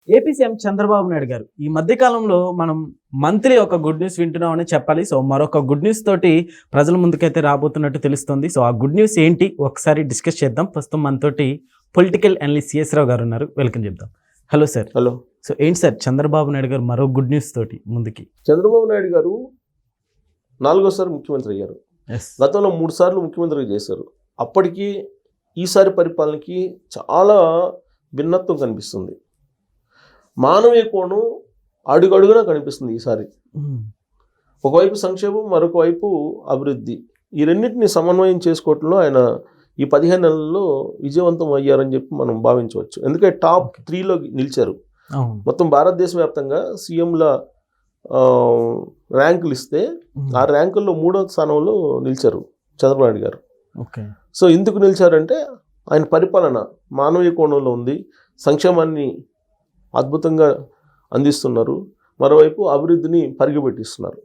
AP CM Chandrababu Naidu గారు ఈ మధ్య కాలంలో మనం మంత్లీ ఒక గుడ్ న్యూస్ వింటున్నామని చెప్పాలి. సో మరొక గుడ్ న్యూస్ తోటి ప్రజల ముందుకైతే రాబోతున్నట్టు తెలుస్తుంది. సో ఆ గుడ్ న్యూస్ ఏంటి ఒకసారి డిస్కస్ చేద్దాం. ప్రస్తుతం మనతోటి పొలిటికల్ అనలిస్ట్ సిఎస్ రావు గారు ఉన్నారు. వెల్కమ్ చెప్దాం. Hello sir. హలో. సో ఏంటి సార్ చంద్రబాబు నాయుడు గారు మరో గుడ్ న్యూస్ తోటి ముందుకి? చంద్రబాబు నాయుడు గారు 4వ ముఖ్యమంత్రి అయ్యారు. గతంలో 3 సార్లు ముఖ్యమంత్రిగా చేశారు. అప్పటికి ఈసారి పరిపాలనకి చాలా భిన్నత్వం కనిపిస్తుంది. మానవీయ కోణం అడుగడుగునా కనిపిస్తుంది ఈసారి. ఒకవైపు సంక్షేమం, మరొక వైపు అభివృద్ధి. ఈ రెండింటిని సమన్వయం చేసుకోవటంలో ఆయన ఈ 15 నెలల్లో విజయవంతం అయ్యారని చెప్పి మనం భావించవచ్చు. ఎందుకంటే టాప్ 3లో నిలిచారు. మొత్తం భారతదేశ వ్యాప్తంగా సీఎంల ర్యాంకులు ఇస్తే ఆ ర్యాంకుల్లో 3వ స్థానంలో నిలిచారు చంద్రబాబు నాయుడు గారు. సో ఎందుకు నిలిచారంటే ఆయన పరిపాలన మానవీయ కోణంలో ఉంది, సంక్షేమాన్ని అద్భుతంగా అందిస్తున్నారు, మరోవైపు అభివృద్ధిని పరిగెపెట్టిస్తున్నారు.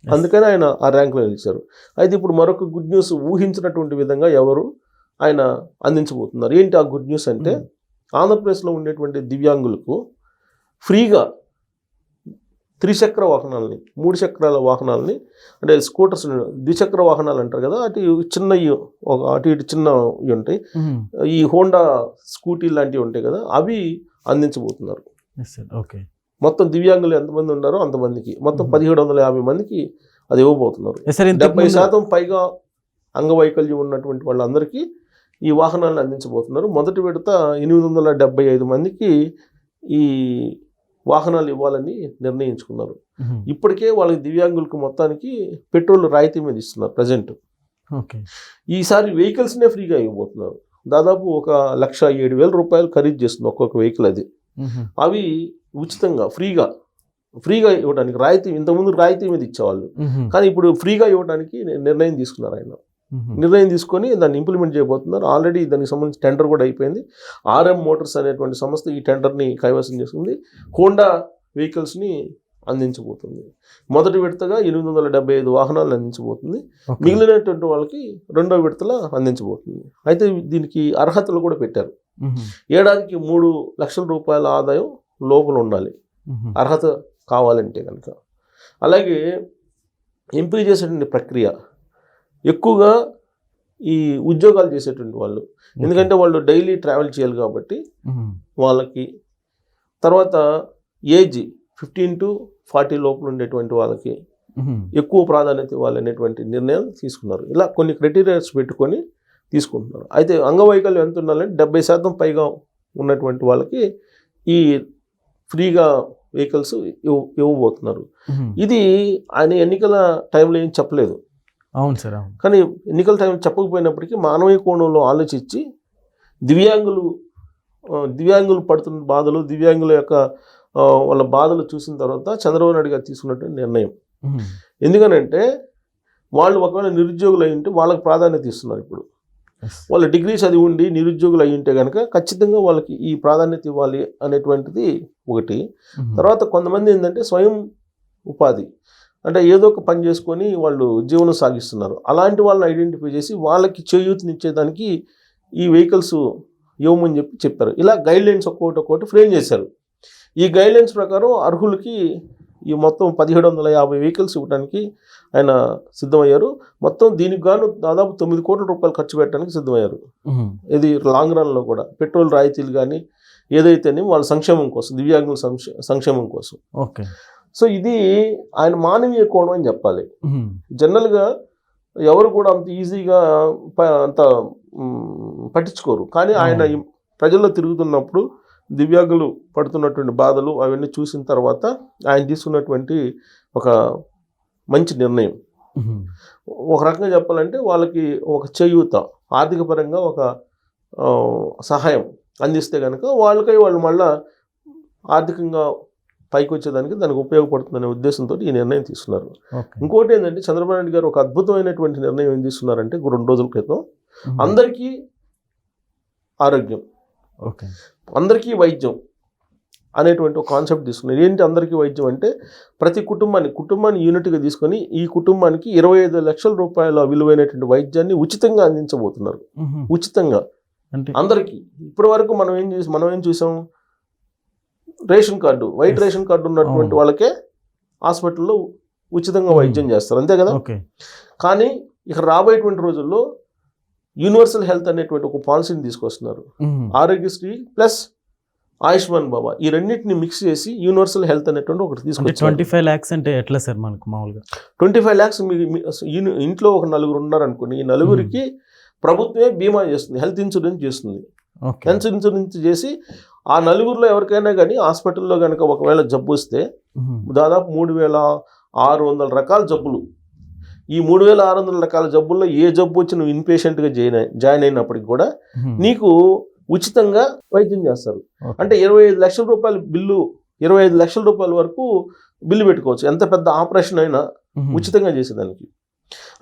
అందుకని ఆయన ఆ ర్యాంకులో నిలిచారు. అయితే ఇప్పుడు మరొక గుడ్ న్యూస్ ఊహించినటువంటి విధంగా ఎవరు ఆయన అందించబోతున్నారు. ఏంటి ఆ గుడ్ న్యూస్ అంటే, ఆంధ్రప్రదేశ్లో ఉండేటువంటి దివ్యాంగులకు ఫ్రీగా 3 చక్ర వాహనాలని, 3 చక్రాల వాహనాలని, అంటే స్కూటర్స్, ద్విచక్ర వాహనాలు అంటారు కదా, అటు ఇటు చిన్నవి ఉంటాయి, ఈ హోండా స్కూటీ లాంటివి ఉంటాయి కదా, అవి అందించబోతున్నారు. మొత్తం దివ్యాంగులు ఎంతమంది ఉన్నారో అంతమందికి, మొత్తం 1750 మందికి అది ఇవ్వబోతున్నారు. 70% పైగా అంగవైకల్యం ఉన్నటువంటి వాళ్ళందరికీ ఈ వాహనాలను అందించబోతున్నారు. మొదటి విడత 875 మందికి ఈ వాహనాలు ఇవ్వాలని నిర్ణయించుకున్నారు. ఇప్పటికే వాళ్ళకి దివ్యాంగులకు మొత్తానికి పెట్రోల్ రాయితీ మీద ఇస్తున్నారు ప్రజెంట్. ఈసారి వెహికల్స్నే ఫ్రీగా ఇవ్వబోతున్నారు. దాదాపు 1,07,000 రూపాయలు ఖరీదు చేస్తుంది ఒక్కొక్క వెహికల్. అది అవి ఉచితంగా ఫ్రీగా ఇవ్వడానికి రాయితీ, ఇంతకుముందు రాయితీ మీద ఇచ్చేవాళ్ళు, కానీ ఇప్పుడు ఫ్రీగా ఇవ్వడానికి నిర్ణయం తీసుకున్నారు ఆయన. నిర్ణయం తీసుకొని దాన్ని ఇంప్లిమెంట్ చేయబోతున్నారు. ఆల్రెడీ దానికి సంబంధించి టెండర్ కూడా అయిపోయింది. RM మోటార్స్ అనేటువంటి సంస్థ ఈ టెండర్ని కైవసం చేసుకుంది. హోండా వెహికల్స్ని అందించబోతుంది. మొదటి విడతగా 875 వాహనాలు అందించబోతుంది. మిగిలినటువంటి వాళ్ళకి 2వ విడతలో అందించబోతుంది. అయితే దీనికి అర్హతలు కూడా పెట్టారు. ఏడాదికి 3 లక్షల రూపాయల ఆదాయం లోపల ఉండాలి అర్హత కావాలంటే కనుక. అలాగే ఎంపిక చేసేటువంటి ప్రక్రియ ఎక్కువగా ఈ ఉద్యోగాలు చేసేటువంటి వాళ్ళు, ఎందుకంటే వాళ్ళు డైలీ ట్రావెల్ చేయాలి కాబట్టి వాళ్ళకి, తర్వాత ఏజ్ 15 to 40 లోపల ఉండేటువంటి వాళ్ళకి ఎక్కువ ప్రాధాన్యత ఇవ్వాలనేటువంటి నిర్ణయాలు తీసుకున్నారు. ఇలా కొన్ని క్రైటీరియాస్ పెట్టుకొని తీసుకుంటున్నారు. అయితే అంగవైకల్యం ఎంత ఉండాలంటే 70% పైగా ఉన్నటువంటి వాళ్ళకి ఈ ఫ్రీగా వెహికల్స్ ఇవ్వబోతున్నారు. ఇది ఆయన ఎన్నికల టైంలో ఏం చెప్పలేదు. అవును సార్. కానీ ఎన్నికల టైంలో చెప్పకపోయినప్పటికీ మానవీయ కోణంలో ఆలోచించి దివ్యాంగులు పడుతున్న బాధలు, దివ్యాంగుల యొక్క వాళ్ళ బాధలు చూసిన తర్వాత చంద్రబాబు నాయుడు గారు తీసుకున్నటువంటి నిర్ణయం. ఎందుకనంటే వాళ్ళు ఒకవేళ నిరుద్యోగులు అయి ఉంటే వాళ్ళకి ప్రాధాన్యత ఇస్తున్నారు. ఇప్పుడు వాళ్ళ డిగ్రీ చదివి ఉండి నిరుద్యోగులు అయి ఉంటే కనుక ఖచ్చితంగా వాళ్ళకి ఈ ప్రాధాన్యత ఇవ్వాలి అనేటువంటిది ఒకటి. తర్వాత కొంతమంది ఏంటంటే స్వయం ఉపాధి, అంటే ఏదో ఒక పని చేసుకొని వాళ్ళు జీవనం సాగిస్తున్నారు. అలాంటి వాళ్ళని ఐడెంటిఫై చేసి వాళ్ళకి చేయూతనిచ్చేదానికి ఈ వెహికల్స్ ఇవ్వమని చెప్పారు. ఇలా గైడ్లైన్స్ ఒక్కొక్కటి ఫ్రేమ్ చేశారు. ఈ గైడ్లైన్స్ ప్రకారం అర్హులకి ఈ మొత్తం 1750 వెహికల్స్ ఇవ్వడానికి ఆయన సిద్ధమయ్యారు. మొత్తం దీనికి గాను దాదాపు 9 కోట్ల రూపాయలు ఖర్చు పెట్టడానికి సిద్ధమయ్యారు. ఇది లాంగ్ రన్లో కూడా పెట్రోల్ రాయితీలు కానీ ఏదైతేనే వాళ్ళ సంక్షేమం కోసం, దివ్యాంగుల సంక్షేమం కోసం. సో ఇది ఆయన మానవీయ కోణం అని చెప్పాలి. జనరల్గా ఎవరు కూడా అంత ఈజీగా అంత పట్టించుకోరు. కానీ ఆయన ప్రజల్లో తిరుగుతున్నప్పుడు దివ్యాంగులు పడుతున్నటువంటి బాధలు అవన్నీ చూసిన తర్వాత ఆయన తీసుకున్నటువంటి ఒక మంచి నిర్ణయం. ఒక రకంగా చెప్పాలంటే వాళ్ళకి ఒక చేయూత, ఆర్థిక పరంగా ఒక సహాయం అందిస్తే కనుక వాళ్ళు మళ్ళా ఆర్థికంగా పైకి వచ్చేదానికి దానికి ఉపయోగపడుతుందనే ఉద్దేశంతో ఈ నిర్ణయం తీసుకున్నారు. ఇంకోటి ఏంటంటే చంద్రబాబు నాయుడు గారు ఒక అద్భుతమైనటువంటి నిర్ణయం ఏం తీసుకున్నారంటే, 2 రోజుల క్రితం అందరికీ ఆరోగ్యం, అందరికీ వైద్యం అనేటువంటి ఒక కాన్సెప్ట్ తీసుకున్నారు. ఏంటి అందరికీ వైద్యం అంటే, ప్రతి కుటుంబాన్ని యూనిట్గా తీసుకొని ఈ కుటుంబానికి 25 లక్షల రూపాయల విలువైనటువంటి వైద్యాన్ని ఉచితంగా అందించబోతున్నారు. ఉచితంగా అందరికీ. ఇప్పటి వరకు మనం ఏం చూసాం, ration card, white Yes. Ration card ఉన్నటువంటి అవును. వాళ్ళకే హాస్పిటల్లో ఉచితంగా వైద్యం చేస్తారు, అంతే కదా. ఓకే. కానీ ఇక రాబోయేటువంటి రోజుల్లో యూనివర్సల్ హెల్త్ అనేటువంటి ఒక పాలసీని తీసుకొస్తున్నారు. ఆరోగ్యశ్రీ ప్లస్ ఆయుష్మాన్ బాబా ఈ రెండింటిని మిక్స్ చేసి యూనివర్సల్ హెల్త్ అనేటువంటి ఒకటి అంటే తీసుకొచ్చారు. 25 lakhs అంటే ఎట్లా సార్ మనకు మామూలుగా? 25 lakhs ఇంట్లో ఒక నలుగురు ఉన్నారు అనుకోండి, ఈ నలుగురికి ప్రభుత్వమే బీమా చేస్తుంది, హెల్త్ ఇన్సూరెన్స్ చేస్తుంది. ఓకే. హెల్త్ ఇన్సూరెన్స్ చేసి ఆ నలుగురిలో ఎవరికైనా కానీ హాస్పిటల్లో కనుక ఒకవేళ జబ్బు వస్తే దాదాపు 3600 రకాల జబ్బులు, ఈ 3600 రకాల జబ్బుల్లో ఏ జబ్బు వచ్చి నువ్వు ఇన్పేషెంట్గా జాయిన్ అయినప్పటికి కూడా నీకు ఉచితంగా వైద్యం చేస్తారు. అంటే 25 లక్షల రూపాయల బిల్లు, 25 లక్షల రూపాయల వరకు బిల్లు పెట్టుకోవచ్చు, ఎంత పెద్ద ఆపరేషన్ అయినా ఉచితంగా చేసేదానికి.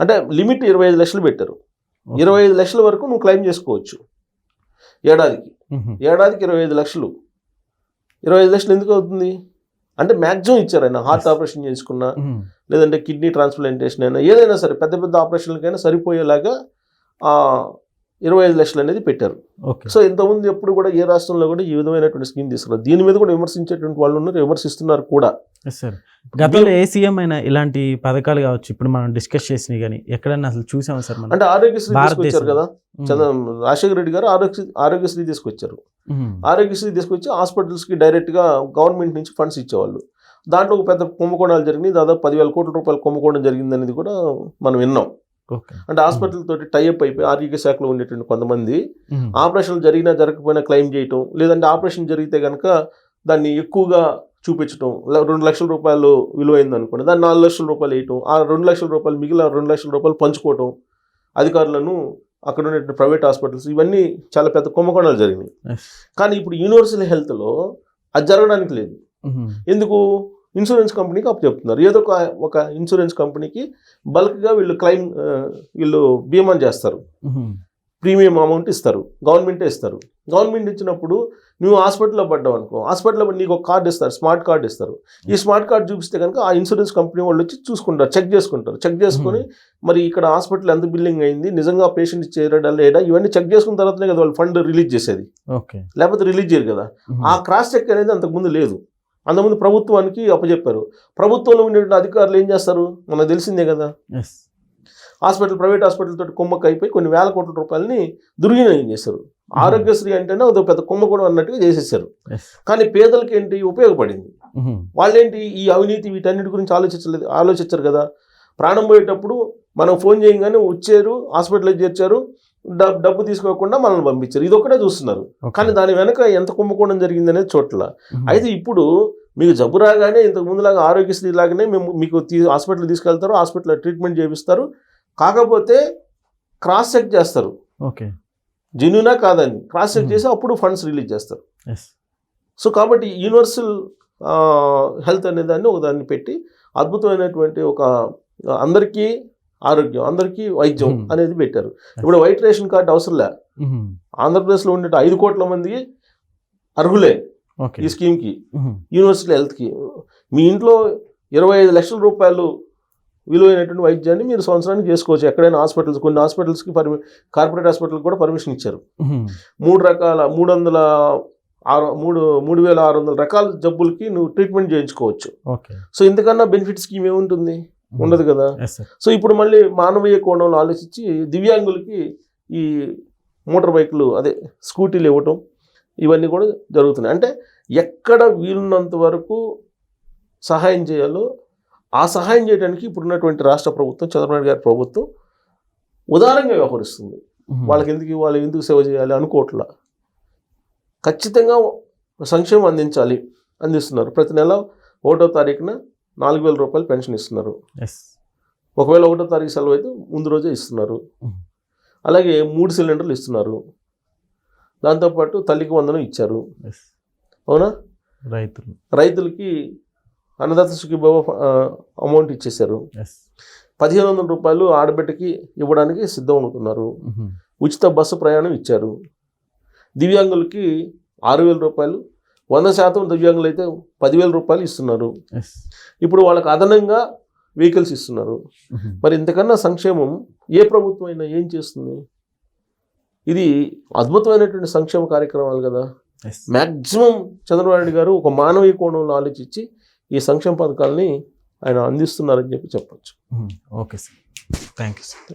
అంటే లిమిట్ 25 లక్షలు పెట్టారు, 25 లక్షల వరకు నువ్వు క్లెయిమ్ చేసుకోవచ్చు ఏడాదికి. ఏడాదికి 25 లక్షలు. 25 లక్షలు ఎందుకు అవుతుంది అంటే మ్యాక్సిమం ఇచ్చారు ఆయన. హార్ట్ ఆపరేషన్ చేసుకున్నా, లేదంటే కిడ్నీ ట్రాన్స్ప్లాంటేషన్ అయినా, ఏదైనా సరే పెద్ద పెద్ద ఆపరేషన్లకైనా సరిపోయేలాగా 25 లక్షలు అనేది పెట్టారు. సో ఇంతకుముందు ఎప్పుడు కూడా ఏ రాష్ట్రంలో కూడా ఈ విధమైనటువంటి స్కీమ్ తీసుకున్నారు. దీని మీద కూడా విమర్శించేటువంటి వాళ్ళు ఉన్నారు, విమర్శిస్తున్నారు కూడా. సార్ గతంలో ఏ సీఎం అయినా ఇలాంటి పథకాలు కావచ్చు ఇప్పుడు మనం డిస్కస్ చేసినవి కానీ ఎక్కడన్నా అసలు చూసామా సార్? అంటే ఆరోగ్యశ్రీ తీసుకొచ్చారు కదా, రాజశేఖర రెడ్డి గారు ఆరోగ్యశ్రీ తీసుకొచ్చారు. ఆరోగ్యశ్రీ తీసుకొచ్చి హాస్పిటల్స్కి డైరెక్ట్గా గవర్నమెంట్ నుంచి ఫండ్స్ ఇచ్చేవాళ్ళు. దాంట్లో ఒక పెద్ద కుంభకోణాలు జరిగినాయి, దాదాపు 10,000 కోట్ల రూపాయల కుంభకోణం జరిగింది అనేది కూడా మనం విన్నాం. అంటే హాస్పిటల్ తోటి టైఅప్ అయిపోయి ఆరోగ్య శాఖలో ఉండేటువంటి కొంతమంది ఆపరేషన్లు జరిగినా జరగకపోయినా క్లెయిమ్ చేయటం, లేదంటే ఆపరేషన్ జరిగితే కనుక దాన్ని ఎక్కువగా చూపించడం, 2 లక్షల రూపాయలు విలువైంది అనుకోండి, దాన్ని 4 లక్షల రూపాయలు వేయటం, ఆ 2 లక్షల రూపాయలు మిగిలిన 2 లక్షల రూపాయలు పంచుకోవటం అధికారులను, అక్కడ ఉన్నటువంటి ప్రైవేట్ హాస్పిటల్స్, ఇవన్నీ చాలా పెద్ద కుంభకోణాలు జరిగినాయి. కానీ ఇప్పుడు యూనివర్సల్ హెల్త్లో అది జరగడానికి లేదు. ఎందుకు? ఇన్సూరెన్స్ కంపెనీకి అప్పచెప్తున్నారు. ఏదో ఒక ఇన్సూరెన్స్ కంపెనీకి బల్క్గా వీళ్ళు బీమా చేస్తారు, ప్రీమియం అమౌంట్ ఇస్తారు, గవర్నమెంటే ఇస్తారు. గవర్నమెంట్ ఇచ్చినప్పుడు నువ్వు హాస్పిటల్లో పడ్డావు అనుకో, హాస్పిటల్లో నీకు ఒక కార్డు ఇస్తారు, స్మార్ట్ కార్డు ఇస్తారు. ఈ స్మార్ట్ కార్డు చూపిస్తే కనుక ఆ ఇన్సూరెన్స్ కంపెనీ వాళ్ళు వచ్చి చూసుకుంటారు, చెక్ చేసుకొని మరి ఇక్కడ హాస్పిటల్ ఎంత బిల్లింగ్ అయింది, నిజంగా పేషెంట్ చేరడా లేదా, ఇవన్నీ చెక్ చేసుకున్న తర్వాతనే కదా వాళ్ళు ఫండ్ రిలీజ్ చేసేది, లేకపోతే రిలీజ్ చేయరు కదా. ఆ క్రాస్ చెక్ అనేది అంతకుముందు లేదు. అంతకుముందు ప్రభుత్వానికి అప్పచెప్పారు. ప్రభుత్వంలో ఉండేటువంటి అధికారులు ఏం చేస్తారు మనకు తెలిసిందే కదా, ప్రైవేట్ హాస్పిటల్ తోటి కుమ్మక్క అయిపోయి కొన్ని వేల కోట్ల రూపాయలని దుర్వినియోగం చేశారు. ఆరోగ్యశ్రీ అంటేనే ఒక పెద్ద కుంభకోణం అన్నట్టుగా చేసేసారు. కానీ పేదలకి ఏంటి ఉపయోగపడింది? వాళ్ళేంటి ఈ అవినీతి వీటన్నిటి గురించి ఆలోచించరు కదా. ప్రాణం పోయేటప్పుడు మనం ఫోన్ చేయగానే వచ్చారు, హాస్పిటల్కి చేర్చారు, డబ్బు తీసుకోకుండా మనల్ని పంపించారు, ఇది ఒకటే చూస్తున్నారు. కానీ దాని వెనక ఎంత కుంభకోణం జరిగింది అనేది చూడట్ల. అయితే ఇప్పుడు మీకు జబ్బు రాగానే ఇంతకు ముందులాగా ఆరోగ్యశ్రీ లాగానే మీకు హాస్పిటల్ తీసుకెళ్తారు, హాస్పిటల్లో ట్రీట్మెంట్ చేపిస్తారు. కాకపోతే క్రాస్ చెక్ చేస్తారు, జెన్యూనా కాదని క్రాస్ చెక్ చేసి అప్పుడు ఫండ్స్ రిలీజ్ చేస్తారు. సో కాబట్టి యూనివర్సల్ హెల్త్ అనే దాన్ని ఒక దాన్ని పెట్టి అద్భుతమైనటువంటి ఒక అందరికీ ఆరోగ్యం, అందరికీ వైద్యం అనేది పెట్టారు. ఇప్పుడు వైట్ రేషన్ కార్డు అవసరం లే. ఆంధ్రప్రదేశ్లో ఉండే 5 కోట్ల మందికి అర్హులే ఈ స్కీమ్కి, యూనివర్సల్ హెల్త్కి. మీ ఇంట్లో 25 లక్షల రూపాయలు విలువైనటువంటి వైద్యాన్ని మీరు సంవత్సరానికి చేసుకోవచ్చు ఎక్కడైనా హాస్పిటల్స్. కొన్ని హాస్పిటల్స్కి కార్పొరేట్ హాస్పిటల్కి కూడా పర్మిషన్ ఇచ్చారు. 3,600 రకాల జబ్బులకి నువ్వు ట్రీట్మెంట్ చేయించుకోవచ్చు. సో ఇంతకన్నా బెనిఫిట్ స్కీమ్ ఏముంటుంది? ఉండదు కదా. సో ఇప్పుడు మళ్ళీ మానవీయ కోణంలో ఆలోచించి దివ్యాంగులకి ఈ మోటార్ బైకులు, అదే స్కూటీలు ఇవ్వటం, ఇవన్నీ కూడా జరుగుతున్నాయి. అంటే ఎక్కడ వీలున్నంత వరకు సహాయం చేయాలో ఆ సహాయం చేయడానికి ఇప్పుడున్నటువంటి రాష్ట్ర ప్రభుత్వం, చంద్రబాబు నాయుడు గారి ప్రభుత్వం ఉదారంగా వ్యవహరిస్తుంది. వాళ్ళు ఎందుకు సేవ చేయాలి అనుకోవట్లా. ఖచ్చితంగా సంక్షేమం అందిస్తున్నారు. ప్రతి నెల 1వ తారీఖున 4,000 రూపాయలు పెన్షన్ ఇస్తున్నారు. ఒకవేళ 1వ తారీఖు సెలవు అయితే ముందు రోజే ఇస్తున్నారు. అలాగే 3 సిలిండర్లు ఇస్తున్నారు. దాంతోపాటు తల్లికి వందనం ఇచ్చారు. అవునా? రైతులకి అన్నదాత సుఖీభవ అమౌంట్ ఇచ్చేశారు. 1,500 రూపాయలు ఆడబిడ్డకి ఇవ్వడానికి సిద్ధం అవుతున్నారు. ఉచిత బస్సు ప్రయాణం ఇచ్చారు. దివ్యాంగులకి 6,000 రూపాయలు, 100% దివ్యాంగులు అయితే 10,000 రూపాయలు ఇస్తున్నారు. ఇప్పుడు వాళ్ళకి అదనంగా వెహికల్స్ ఇస్తున్నారు. మరి ఇంతకన్నా సంక్షేమం ఏ ప్రభుత్వం అయినా ఏం చేస్తుంది? ఇది అద్భుతమైనటువంటి సంక్షేమ కార్యక్రమాలు కదా. మ్యాక్సిమం చంద్రబాబు నాయుడు గారు ఒక మానవీయ కోణంలో ఆలోచించి ఈ సంక్షేమ పథకాలని ఆయన అందిస్తున్నారని చెప్పి చెప్పొచ్చు. Okay sir, thank you sir.